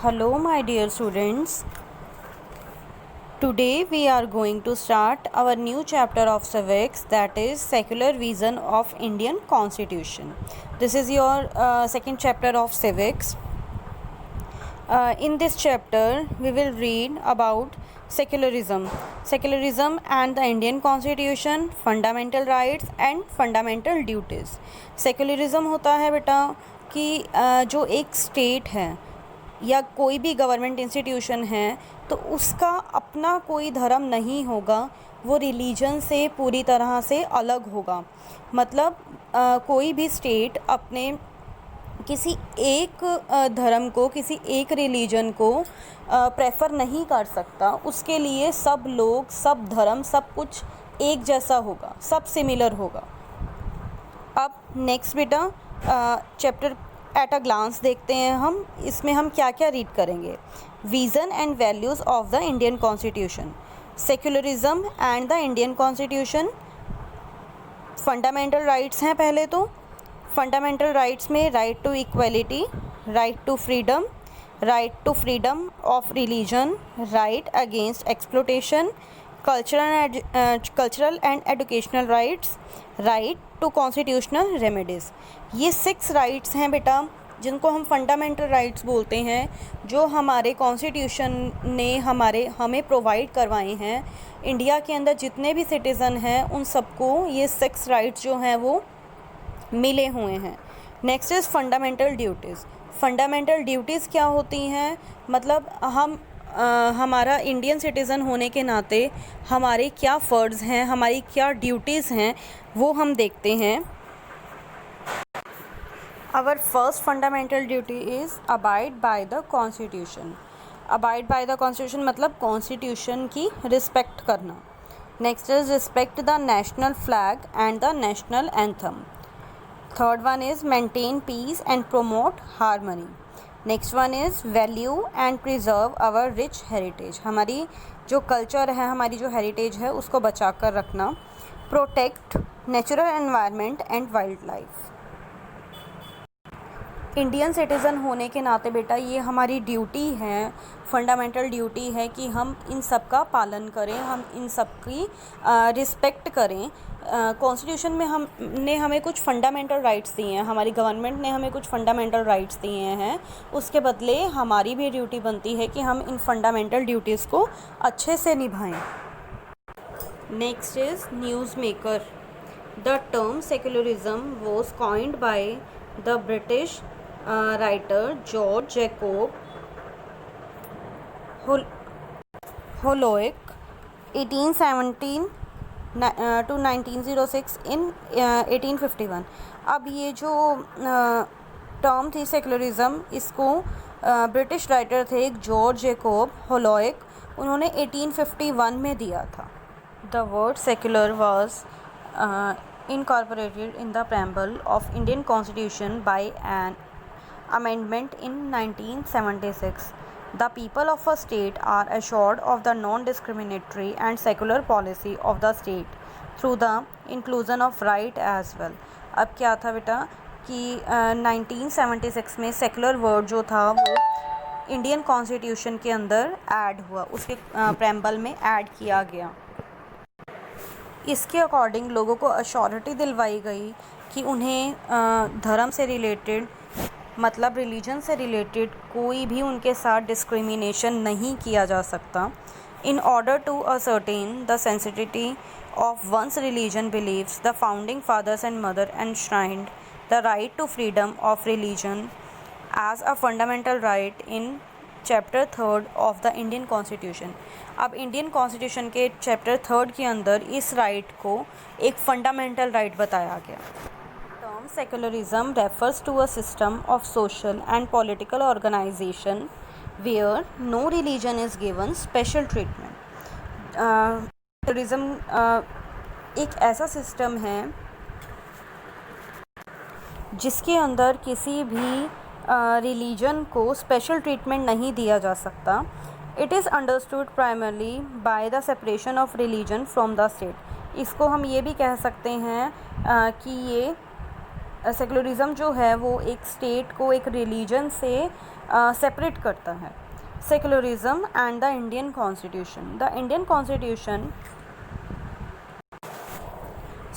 Hello, my dear students. Today we are going to start our new chapter of civics, that is secular vision of Indian Constitution. This is your second chapter of civics. In this chapter we will read about secularism and the Indian Constitution, fundamental rights and fundamental duties. Secularism होता है बेटा कि जो एक state है या कोई भी गवर्नमेंट इंस्टीट्यूशन है तो उसका अपना कोई धर्म नहीं होगा, वो रिलीजन से पूरी तरह से अलग होगा। मतलब कोई भी स्टेट अपने किसी एक धर्म को, किसी एक रिलीजन को प्रेफर नहीं कर सकता। उसके लिए सब लोग, सब धर्म, सब कुछ एक जैसा होगा, सब सिमिलर होगा। अब नेक्स्ट बेटा चैप्टर एट अ ग्लांस देखते हैं हम, इसमें हम क्या क्या रीड करेंगे। Vision and values of the Indian constitution, secularism and the Indian constitution. Fundamental rights हैं पहले तो। फंडामेंटल राइट्स में right to equality, right to freedom of religion, right against exploitation, cultural and educational rights, right to constitutional remedies. ये 6 rights हैं बेटा जिनको हम fundamental rights बोलते हैं, जो हमारे कॉन्स्टिट्यूशन ने हमें प्रोवाइड करवाए हैं। इंडिया के अंदर जितने भी सिटीज़न हैं उन सबको ये 6 राइट्स जो हैं वो मिले हुए हैं। Next is fundamental duties. Fundamental duties क्या होती हैं? मतलब हमारा इंडियन सिटीज़न होने के नाते हमारे क्या फ़र्ज़ हैं, हमारी क्या ड्यूटीज़ हैं, वो हम देखते हैं। Our first fundamental duty is abide by the constitution. Abide by the constitution मतलब कॉन्स्टिट्यूशन की रिस्पेक्ट करना। Next is respect the national flag and the national anthem. Third one is maintain peace and promote harmony. Next one is value and preserve our rich heritage. हमारी जो culture है, हमारी जो heritage है, उसको बचा कर रखना। Protect natural environment and wild life. Indian citizen होने के नाते बेटा ये हमारी ड्यूटी है, फंडामेंटल ड्यूटी है कि हम इन सब का पालन करें, हम इन सब की रिस्पेक्ट करें। कॉन्स्टिट्यूशन में हमने हमें कुछ फंडामेंटल राइट्स दिए हैं, हमारी गवर्नमेंट ने हमें कुछ फंडामेंटल राइट्स दिए हैं। उसके बदले हमारी भी ड्यूटी बनती है कि हम इन फंडामेंटल ड्यूटीज़ को अच्छे से निभाएं। Next is news maker. The term secularism was coined by the British writer George Jacob Holyoake 1817 to 1906 in 1851। अब ये जो टर्म थी सेक्युलरिज्म, इसको ब्रिटिश राइटर थे एक जॉर्ज जैकोब होलोइक, उन्होंने 1851 में दिया था। The word secular was incorporated in the preamble of Indian Constitution by an amendment in 1976. The people of a state are assured of the non-discriminatory and secular policy of the state through the inclusion of right as well. अब क्या था बेटा कि 1976 में secular word जो था वो Indian constitution के अंदर ऐड हुआ, उसके प्रेम्बल में ऐड किया गया। इसके अकॉर्डिंग लोगों को अश्योरिटी दिलवाई गई कि उन्हें धर्म से रिलेटेड, मतलब रिलीजन से रिलेटेड कोई भी उनके साथ डिस्क्रिमिनेशन नहीं किया जा सकता। In order to ascertain the sensitivity of one's religion believes, the founding fathers and mother enshrined the right to freedom of religion as a fundamental right in chapter 3 of the Indian constitution. अब Indian constitution के chapter 3 के अंदर इस right को एक fundamental right बताया गया। Term secularism refers to a system of social and political organisation where no religion is given special treatment. Secularism एक ऐसा सिस्टम है जिसके अंदर किसी भी रिलीजन को स्पेशल ट्रीटमेंट नहीं दिया जा सकता। It is understood primarily by the separation of religion from the state. इसको हम ये भी कह सकते हैं कि ये सेकुलरिज़म जो है वो एक स्टेट को एक रिलीजन से सेपरेट करता है. Secularism and the Indian constitution. The Indian constitution,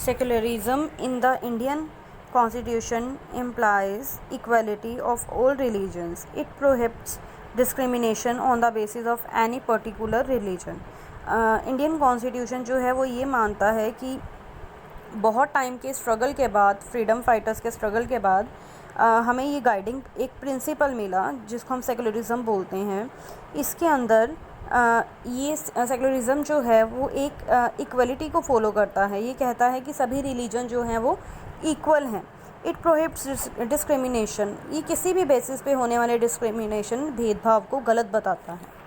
secularism in the Indian Constitution implies equality of all religions. It prohibits discrimination on the basis of any particular religion. Indian constitution जो है वो ये मानता है कि बहुत टाइम के struggle के बाद, फ्रीडम फाइटर्स के स्ट्रगल के बाद हमें ये गाइडिंग एक प्रिंसिपल मिला जिसको हम सेकुलरिज़म बोलते हैं. इसके अंदर ये सेकुलरिज़म जो है वो एक इक्वलिटी को फॉलो करता है. ये कहता है कि सभी रिलीजन जो हैं वो इक्वल हैं. It prohibits discrimination. ये किसी भी बेसिस पे होने वाले डिस्क्रिमिनेशन, भेदभाव को गलत बताता है.